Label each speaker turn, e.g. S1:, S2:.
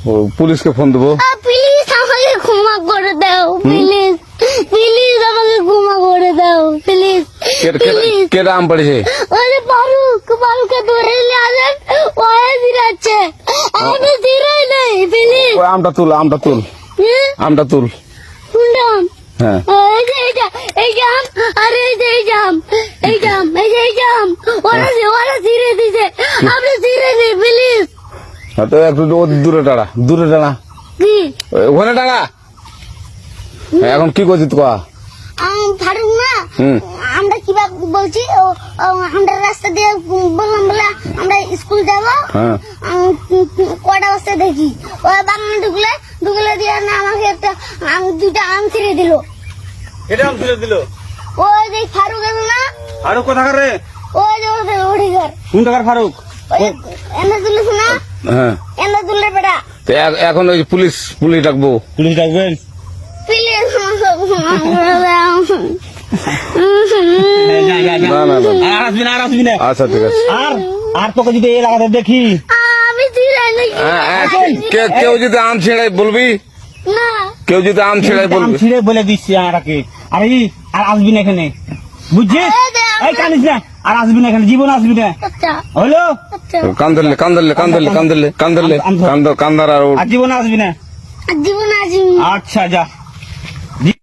S1: ও পুলিশকে ফোন দেবো।
S2: প্লিজ আমাকে ক্ষমা করে দাও, প্লিজ প্লিজ আমাকে ক্ষমা করে দাও, প্লিজ প্লিজ।
S1: কেটা আম পড়েছে?
S2: ওই যে ফারুককে ধরে নিয়ে আসেন, ওই দিরাচ্ছে, আমি দিরাই নাই, প্লিজ।
S1: ওই আমটা তুল, আমটা তুল, আমটা তুল।
S2: কোনটা আম?
S1: হ্যাঁ
S2: এই যে এই জাম, আরে এই যে এই জাম, এই জাম, এই যে এই জাম, ওরা ছিঁড়ে দিছে, আপনি ছিঁড়ে নেই, প্লিজ।
S1: তো একটু দূরে টাড়া, দূরে টাড়া,
S2: কি
S1: ওখানে টাড়া। এখন কি করছিস তো?
S2: ফারুক না,
S1: হুম।
S2: আমরা কিভাবে বলছি, আমরা রাস্তা দিয়ে বললাম বলে আমরা স্কুল যাবো,
S1: হ্যাঁ।
S2: কটা বস্তা দেখি ওই বাগানে ঢুকলে দিয়ে না আমাকে একটা দুইটা আম ছিঁড়ে দিল।
S3: এটা আম ছিঁড়ে দিল?
S2: ওই যে ফারুক এলো না,
S3: ফারুক কোথাকার রে?
S2: ওই যে ওদের ওড়িঘর,
S3: কোন টাকার ফারুক?
S2: এনে তুলিস না,
S1: হ্যাঁ
S2: এনে তুললে বেটা।
S1: তো এখন ওই পুলিশ ডাকবো।
S3: পুলিশ ডাকবেন?
S2: প্লিজ
S1: না না না,
S3: আর আসবি না, আর আসবি না।
S1: আচ্ছা ঠিক আছে।
S3: আর তোকে যদি এই এলাকাতে দেখি,
S2: আমি ছিঁড়ে নাকি
S1: কেউ যদি আম ছেড়ে বলবি,
S2: না,
S1: কেউ যদি আম ছেড়ে
S3: আম
S1: বলবি।
S3: ছিঁড়ে বলে দিচ্ছি আমাকে। আর আসবি না এখানে, বুঝছিস? এই কানিস না, আর আসবি না এখানে, জীবন আসবি না,
S2: আচ্ছা
S3: হলো?
S2: আচ্ছা,
S1: কান্দার আর
S3: আর জীবন আসবি না।
S2: জীবন আজ
S3: আচ্ছা যা।